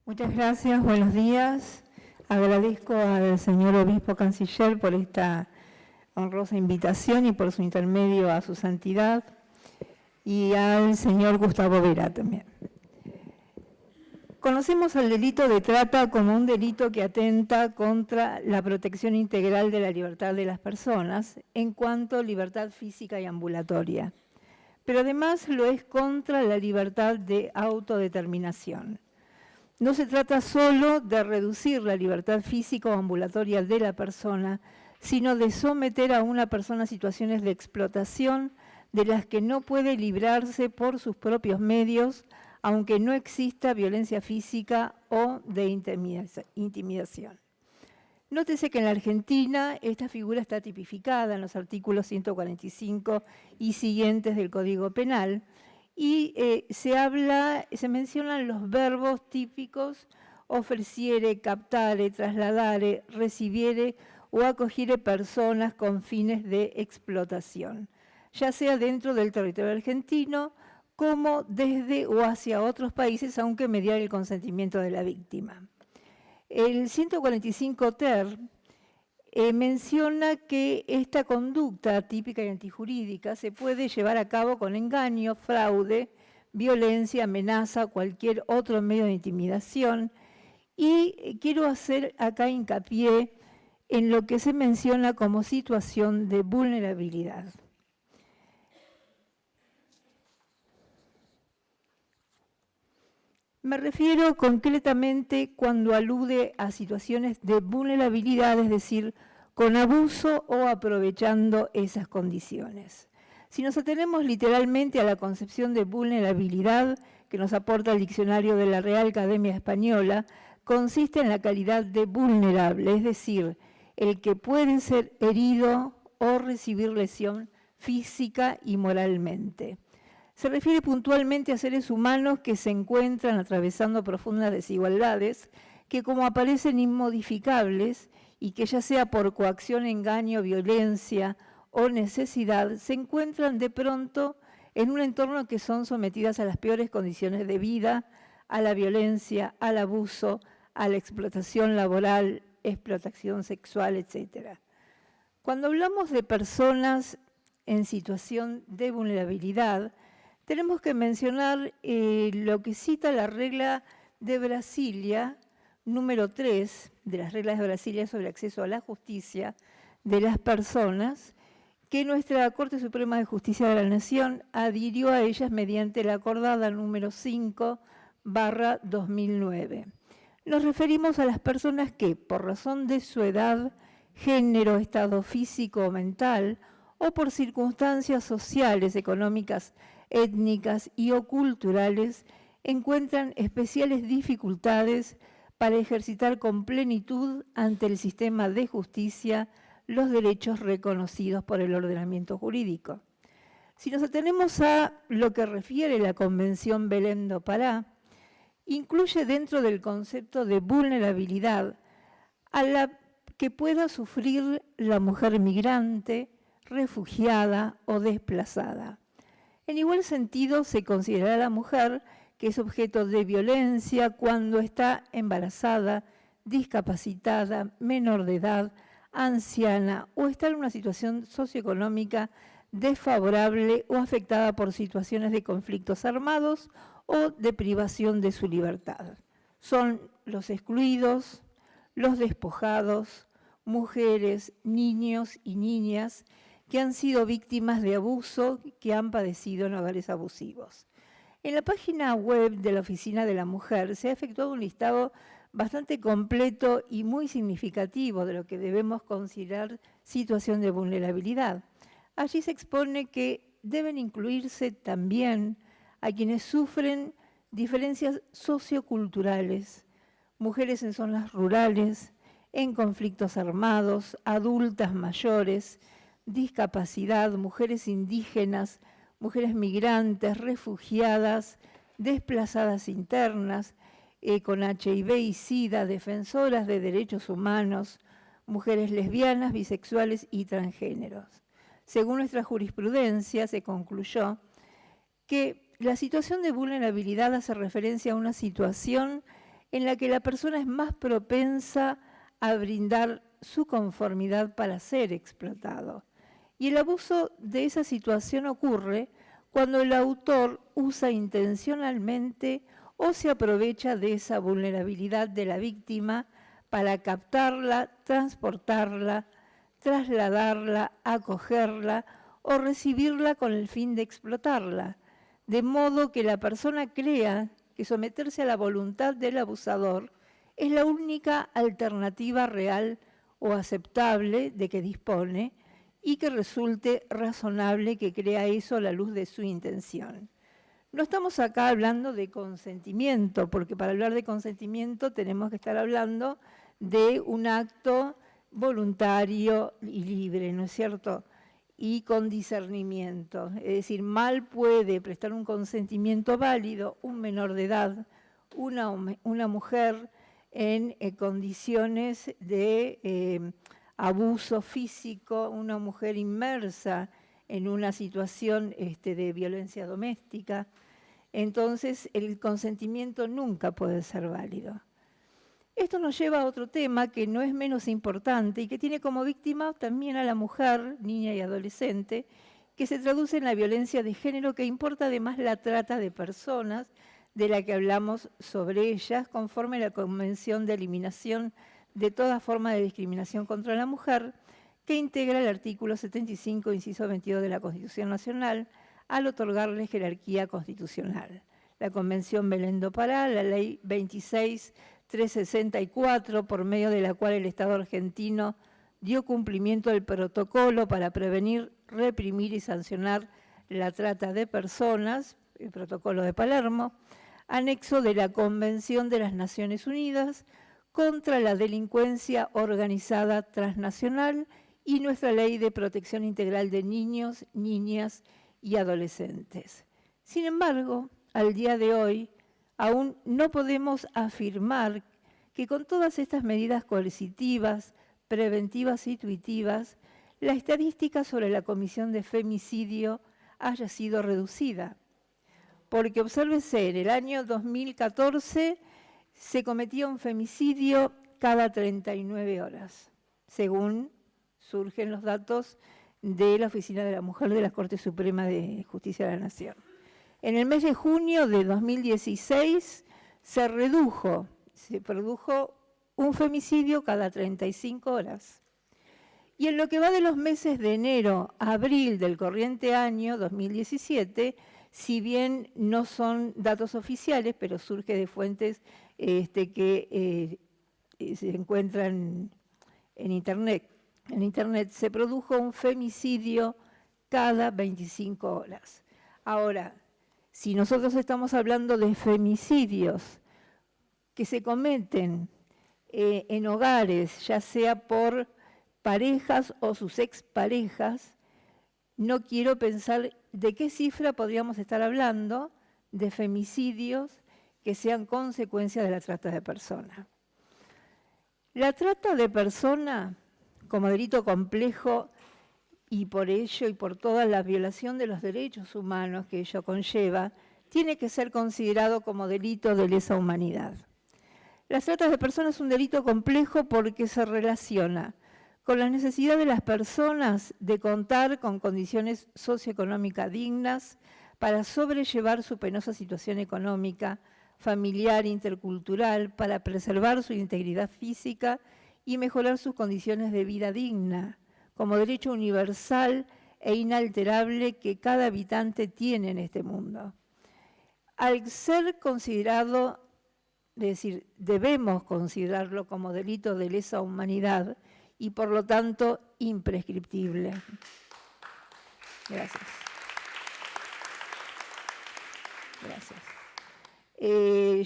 Muchas gracias, buenos días. Agradezco al señor obispo canciller por esta honrosa invitación y por su intermedio a su santidad, y al señor Gustavo Vera también. Conocemos el delito de trata como un delito que atenta contra la protección integral de la libertad de las personas en cuanto a libertad física y ambulatoria, pero además lo es contra la libertad de autodeterminación. No se trata solo de reducir la libertad física o ambulatoria de la persona, sino de someter a una persona a situaciones de explotación de las que no puede librarse por sus propios medios, aunque no exista violencia física o de intimidación. Nótese que en la Argentina esta figura está tipificada en los artículos 145 y siguientes del Código Penal, y se mencionan los verbos típicos ofreciere, captare, trasladare, recibiere o acogiere personas con fines de explotación, ya sea dentro del territorio argentino como desde o hacia otros países, aunque mediante el consentimiento de la víctima. El 145 ter menciona que esta conducta típica y antijurídica se puede llevar a cabo con engaño, fraude, violencia, amenaza, cualquier otro medio de intimidación. Y quiero hacer acá hincapié en lo que se menciona como situación de vulnerabilidad. Me refiero concretamente cuando alude a situaciones de vulnerabilidad, es decir, con abuso o aprovechando esas condiciones. Si nos atenemos literalmente a la concepción de vulnerabilidad que nos aporta el diccionario de la Real Academia Española, consiste en la calidad de vulnerable, es decir, el que puede ser herido o recibir lesión física y moralmente. Se refiere puntualmente a seres humanos que se encuentran atravesando profundas desigualdades, que como aparecen inmodificables y que ya sea por coacción, engaño, violencia o necesidad, se encuentran de pronto en un entorno que son sometidas a las peores condiciones de vida, a la violencia, al abuso, a la explotación laboral, explotación sexual, etc. Cuando hablamos de personas en situación de vulnerabilidad, tenemos que mencionar lo que cita la regla de Brasilia, número 3, de las reglas de Brasilia sobre acceso a la justicia de las personas, que nuestra Corte Suprema de Justicia de la Nación adhirió a ellas mediante la acordada número 5/2009. Nos referimos a las personas que, por razón de su edad, género, estado físico o mental, o por circunstancias sociales, económicas, étnicas y o culturales, encuentran especiales dificultades para ejercitar con plenitud ante el sistema de justicia los derechos reconocidos por el ordenamiento jurídico. Si nos atenemos a lo que refiere la Convención Belém do Pará, incluye dentro del concepto de vulnerabilidad a la que pueda sufrir la mujer migrante, refugiada o desplazada. En igual sentido, se considera a la mujer que es objeto de violencia cuando está embarazada, discapacitada, menor de edad, anciana o está en una situación socioeconómica desfavorable o afectada por situaciones de conflictos armados o de privación de su libertad. Son los excluidos, los despojados, mujeres, niños y niñas que han sido víctimas de abuso, que han padecido en hogares abusivos. En la página web de la Oficina de la Mujer se ha efectuado un listado bastante completo y muy significativo de lo que debemos considerar situación de vulnerabilidad. Allí se expone que deben incluirse también a quienes sufren diferencias socioculturales, mujeres en zonas rurales, en conflictos armados, adultas mayores, discapacidad, mujeres indígenas, mujeres migrantes, refugiadas, desplazadas internas, con HIV y SIDA, defensoras de derechos humanos, mujeres lesbianas, bisexuales y transgéneros. Según nuestra jurisprudencia, se concluyó que la situación de vulnerabilidad hace referencia a una situación en la que la persona es más propensa a brindar su conformidad para ser explotado. Y el abuso de esa situación ocurre cuando el autor usa intencionalmente o se aprovecha de esa vulnerabilidad de la víctima para captarla, transportarla, trasladarla, acogerla o recibirla con el fin de explotarla, de modo que la persona crea que someterse a la voluntad del abusador es la única alternativa real o aceptable de que dispone y que resulte razonable que crea eso a la luz de su intención. No estamos acá hablando de consentimiento, porque para hablar de consentimiento tenemos que estar hablando de un acto voluntario y libre, ¿no es cierto? Y con discernimiento. Es decir, mal puede prestar un consentimiento válido un menor de edad, una mujer en condiciones de abuso físico, una mujer inmersa en una situación de violencia doméstica. Entonces, el consentimiento nunca puede ser válido. Esto nos lleva a otro tema que no es menos importante y que tiene como víctima también a la mujer, niña y adolescente, que se traduce en la violencia de género, que importa además la trata de personas, de la que hablamos sobre ellas, conforme a la Convención de Eliminación de toda forma de discriminación contra la mujer, que integra el artículo 75, inciso 22 de la Constitución Nacional, al otorgarle jerarquía constitucional. La Convención Belén do Pará, la Ley 26.364, por medio de la cual el Estado argentino dio cumplimiento al protocolo para prevenir, reprimir y sancionar la trata de personas, el protocolo de Palermo, anexo de la Convención de las Naciones Unidas contra la delincuencia organizada transnacional y nuestra Ley de Protección Integral de Niños, Niñas y Adolescentes. Sin embargo, al día de hoy, aún no podemos afirmar que con todas estas medidas coercitivas, preventivas y tuitivas, la estadística sobre la comisión de femicidio haya sido reducida. Porque obsérvese, en el año 2014 se cometía un femicidio cada 39 horas, según surgen los datos de la Oficina de la Mujer de la Corte Suprema de Justicia de la Nación. En el mes de junio de 2016 se produjo un femicidio cada 35 horas. Y en lo que va de los meses de enero a abril del corriente año 2017, si bien no son datos oficiales, pero surge de fuentes que se encuentran en Internet. En Internet se produjo un femicidio cada 25 horas. Ahora, si nosotros estamos hablando de femicidios que se cometen en hogares, ya sea por parejas o sus exparejas, no quiero pensar de qué cifra podríamos estar hablando de femicidios que sean consecuencia de la trata de personas. La trata de personas, como delito complejo, y por ello y por toda la violación de los derechos humanos que ello conlleva, tiene que ser considerado como delito de lesa humanidad. La trata de personas es un delito complejo porque se relaciona con la necesidad de las personas de contar con condiciones socioeconómicas dignas para sobrellevar su penosa situación económica, familiar, intercultural, para preservar su integridad física y mejorar sus condiciones de vida digna, como derecho universal e inalterable que cada habitante tiene en este mundo. Al ser considerado, es decir, debemos considerarlo como delito de lesa humanidad y por lo tanto imprescriptible. Gracias. Gracias.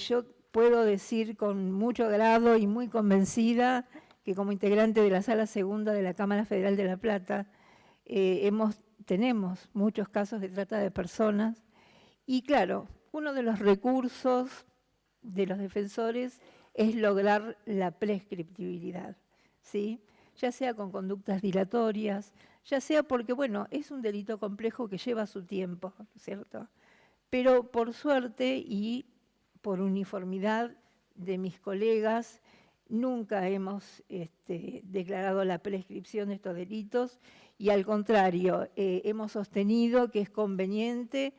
Yo puedo decir con mucho agrado y muy convencida que como integrante de la Sala Segunda de la Cámara Federal de La Plata tenemos muchos casos de trata de personas y claro, uno de los recursos de los defensores es lograr la prescriptibilidad, ¿sí? Ya sea con conductas dilatorias, ya sea porque, bueno, es un delito complejo que lleva su tiempo, ¿cierto? Pero por suerte y por uniformidad de mis colegas, nunca hemos declarado la prescripción de estos delitos y al contrario, hemos sostenido que es conveniente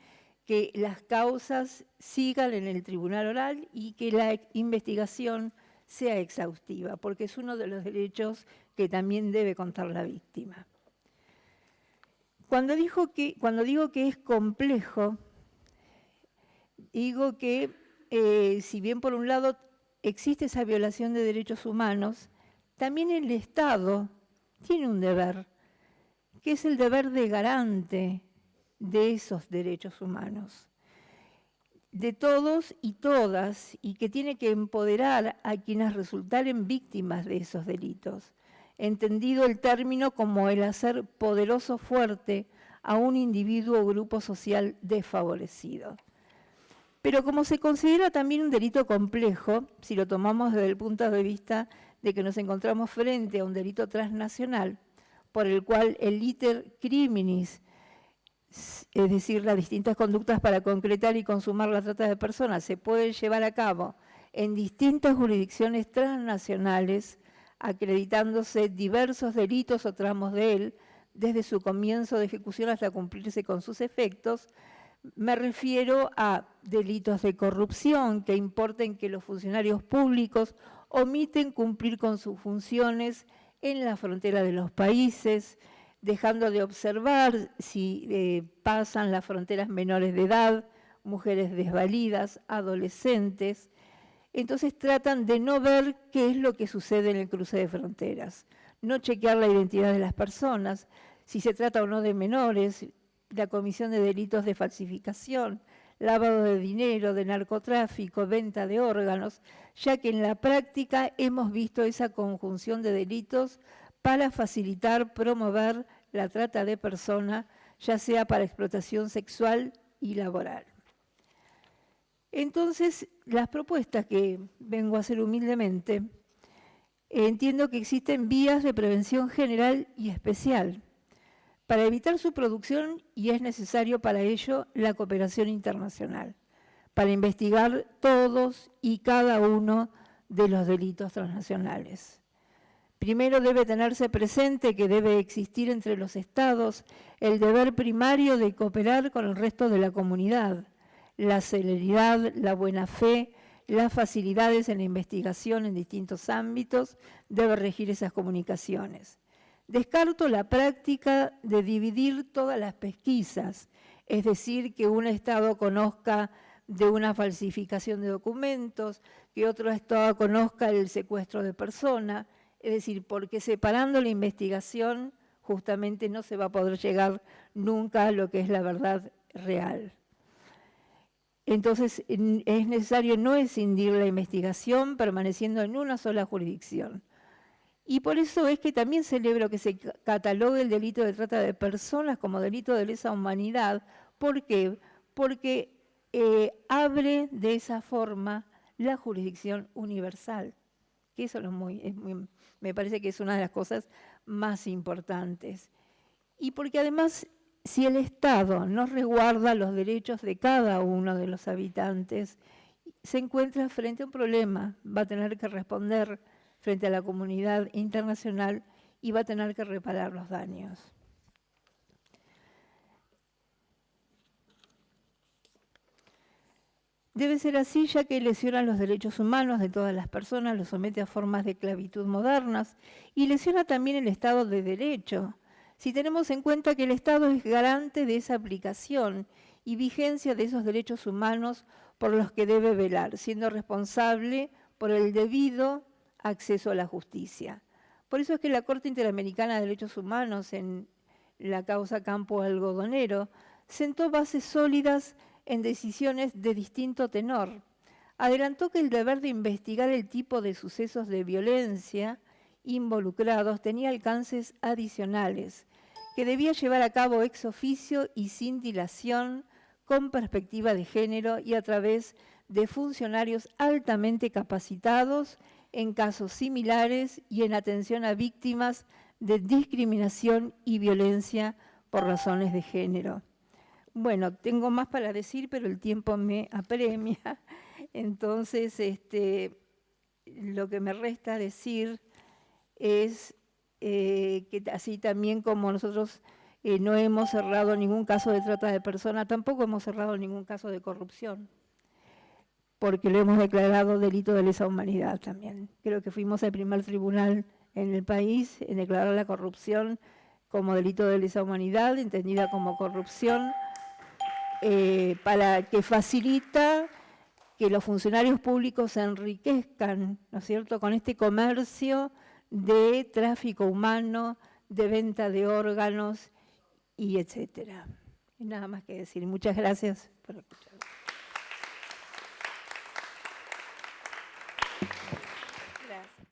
que las causas sigan en el tribunal oral y que la investigación sea exhaustiva, porque es uno de los derechos que también debe contar la víctima. Cuando digo que es complejo, digo que si bien por un lado existe esa violación de derechos humanos, también el Estado tiene un deber, que es el deber de garante de esos derechos humanos, de todos y todas, y que tiene que empoderar a quienes resultaren víctimas de esos delitos, entendido el término como el hacer poderoso fuerte a un individuo o grupo social desfavorecido. Pero como se considera también un delito complejo, si lo tomamos desde el punto de vista de que nos encontramos frente a un delito transnacional, por el cual el iter criminis, es decir, las distintas conductas para concretar y consumar la trata de personas, se pueden llevar a cabo en distintas jurisdicciones transnacionales, acreditándose diversos delitos o tramos de él, desde su comienzo de ejecución hasta cumplirse con sus efectos. Me refiero a delitos de corrupción que importen que los funcionarios públicos omiten cumplir con sus funciones en la frontera de los países, dejando de observar si pasan las fronteras menores de edad, mujeres desvalidas, adolescentes. Entonces tratan de no ver qué es lo que sucede en el cruce de fronteras, no chequear la identidad de las personas, si se trata o no de menores, la comisión de delitos de falsificación, lavado de dinero, de narcotráfico, venta de órganos, ya que en la práctica hemos visto esa conjunción de delitos para facilitar, promover la trata de personas, ya sea para explotación sexual y laboral. Entonces, las propuestas que vengo a hacer humildemente, entiendo que existen vías de prevención general y especial para evitar su producción y es necesario para ello la cooperación internacional, para investigar todos y cada uno de los delitos transnacionales. Primero debe tenerse presente que debe existir entre los estados el deber primario de cooperar con el resto de la comunidad, la celeridad, la buena fe, las facilidades en la investigación en distintos ámbitos debe regir esas comunicaciones. Descarto la práctica de dividir todas las pesquisas, es decir, que un estado conozca de una falsificación de documentos, que otro estado conozca el secuestro de persona, es decir, porque separando la investigación justamente no se va a poder llegar nunca a lo que es la verdad real. Entonces es necesario no escindir la investigación permaneciendo en una sola jurisdicción. Y por eso es que también celebro que se catalogue el delito de trata de personas como delito de lesa humanidad. ¿Por qué? Porque abre de esa forma la jurisdicción universal, que eso me parece que es una de las cosas más importantes. Y porque además, si el Estado no resguarda los derechos de cada uno de los habitantes, se encuentra frente a un problema, va a tener que responder frente a la comunidad internacional y va a tener que reparar los daños. Debe ser así, ya que lesiona los derechos humanos de todas las personas, los somete a formas de esclavitud modernas y lesiona también el Estado de Derecho. Si tenemos en cuenta que el Estado es garante de esa aplicación y vigencia de esos derechos humanos por los que debe velar, siendo responsable por el debido acceso a la justicia. Por eso es que la Corte Interamericana de Derechos Humanos, en la causa Campo Algodonero, sentó bases sólidas en decisiones de distinto tenor. Adelantó que el deber de investigar el tipo de sucesos de violencia involucrados tenía alcances adicionales, que debía llevar a cabo ex oficio y sin dilación, con perspectiva de género y a través de funcionarios altamente capacitados en casos similares y en atención a víctimas de discriminación y violencia por razones de género. Bueno, tengo más para decir, pero el tiempo me apremia. Entonces, lo que me resta decir es que así también como nosotros no hemos cerrado ningún caso de trata de personas, tampoco hemos cerrado ningún caso de corrupción, porque lo hemos declarado delito de lesa humanidad también. Creo que fuimos el primer tribunal en el país en declarar la corrupción como delito de lesa humanidad, entendida como corrupción, para que facilita que los funcionarios públicos se enriquezcan, ¿no es cierto?, con este comercio de tráfico humano, de venta de órganos y etcétera. Y nada más que decir. Muchas gracias por escuchar.